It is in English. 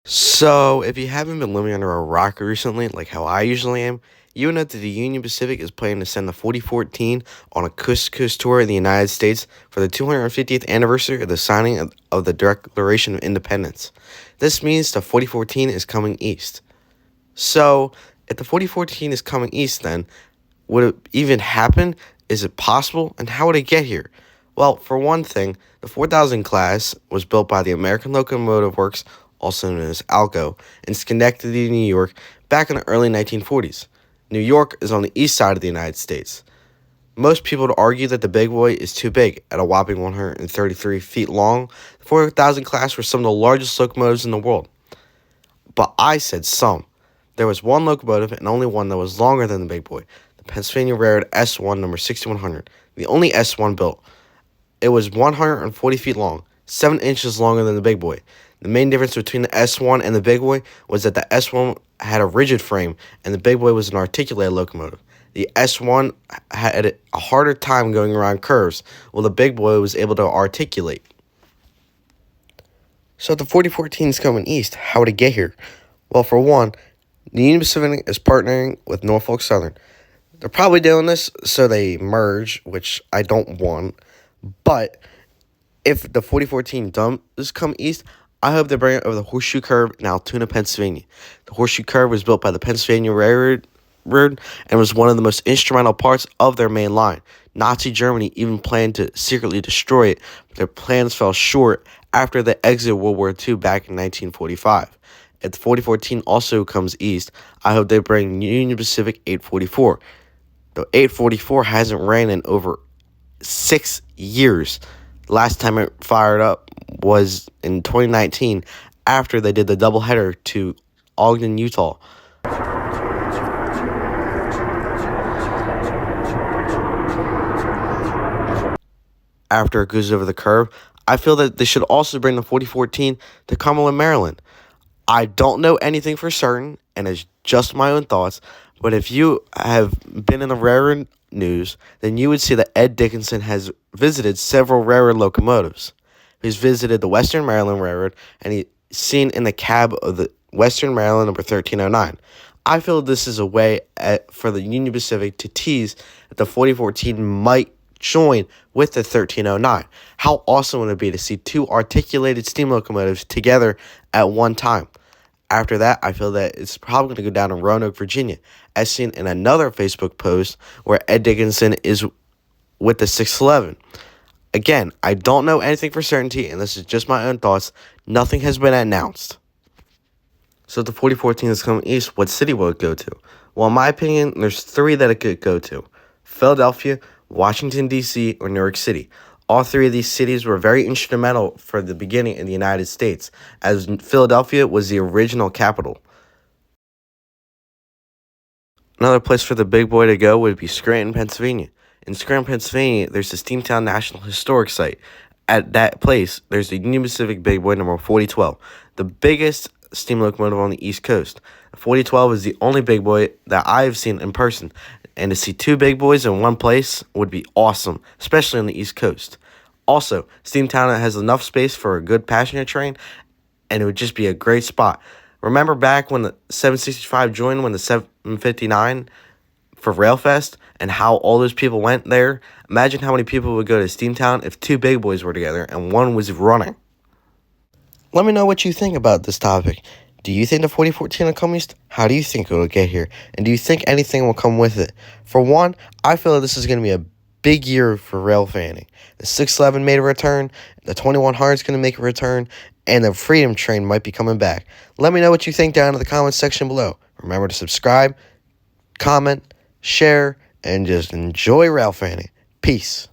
So, if you haven't been living under a rock recently, like how I usually am, you know that the Union Pacific is planning to send the 4014 on a coast-to-coast tour in the United States for the 250th anniversary of the signing of the Declaration of Independence. This means the 4014 is coming east. So, if the 4014 is coming east, then would it even happen? Is it possible? And how would it get here? Well, for one thing, the 4000 class was built by the American Locomotive Works, also known as ALCO, in Schenectady, New York, back in the early 1940s. New York is on the east side of the United States. Most people would argue that the Big Boy is too big, at a whopping 133 feet long. The 4000 class were some of the largest locomotives in the world. But I said some. There was one locomotive and only one that was longer than the Big Boy, the Pennsylvania Railroad S1 number 6100, the only S1 built. It was 140 feet long, 7 inches longer than the Big Boy. The main difference between the S1 and the Big Boy was that the S1 had a rigid frame and the Big Boy was an articulated locomotive. The S1 had a harder time going around curves, while the Big Boy was able to articulate. So if the 4014 is coming east, how would it get here? Well, for one, the Union Pacific is partnering with Norfolk Southern. They're probably doing this so they merge, which I don't want. But if the 4014 does come east, I hope they bring it over the Horseshoe Curve in Altoona, Pennsylvania. The Horseshoe Curve was built by the Pennsylvania Railroad and was one of the most instrumental parts of their main line. Nazi Germany even planned to secretly destroy it, but their plans fell short after the exit of World War II back in 1945. If the 4014 also comes east, I hope they bring Union Pacific 844. The 844 hasn't ran in over 6 years. Last time it fired up was in 2019 after they did the doubleheader to Ogden, Utah. After it goes over the curve, I feel that they should also bring the 4014 to Cumberland, Maryland. I don't know anything for certain, and it's just my own thoughts, but if you have been in the railroad news, then you would see that Ed Dickinson has visited several railroad locomotives. He's visited the Western Maryland Railroad, and he's seen in the cab of the Western Maryland number 1309. I feel this is a way for the Union Pacific to tease that the 4014 might join with the 1309. How awesome would it be to see two articulated steam locomotives together at one time? After that, I feel that it's probably going to go down to Roanoke, Virginia, as seen in another Facebook post where Ed Dickinson is with the 611. Again, I don't know anything for certainty, and this is just my own thoughts. Nothing has been announced. So if the 4014 is coming east, what city will it go to? Well, in my opinion, there's 3 that it could go to: Philadelphia, Washington, D.C., or New York City. All 3 of these cities were very instrumental for the beginning in the United States, as Philadelphia was the original capital. Another place for the Big Boy to go would be Scranton, Pennsylvania. In Scranton, Pennsylvania, there's the Steamtown National Historic Site. At that place, there's the Union Pacific Big Boy number 4012, the biggest steam locomotive on the East Coast. 4012 is the only Big Boy that I've seen in person, and to see 2 Big Boys in one place would be awesome, especially on the East Coast. Also, Steamtown has enough space for a good passenger train, and it would just be a great spot. Remember back when the 765 joined when the 759 for Railfest, and how all those people went there? Imagine how many people would go to Steamtown if 2 Big Boys were together and one was running. Let me know what you think about this topic. Do you think the 4014 will come east? How do you think it will get here? And do you think anything will come with it? For one, I feel that this is going to be a big year for rail fanning. The 611 made a return, the 2100 is going to make a return, and the Freedom Train might be coming back. Let me know what you think down in the comments section below. Remember to subscribe, comment, share, and just enjoy rail fanning. Peace.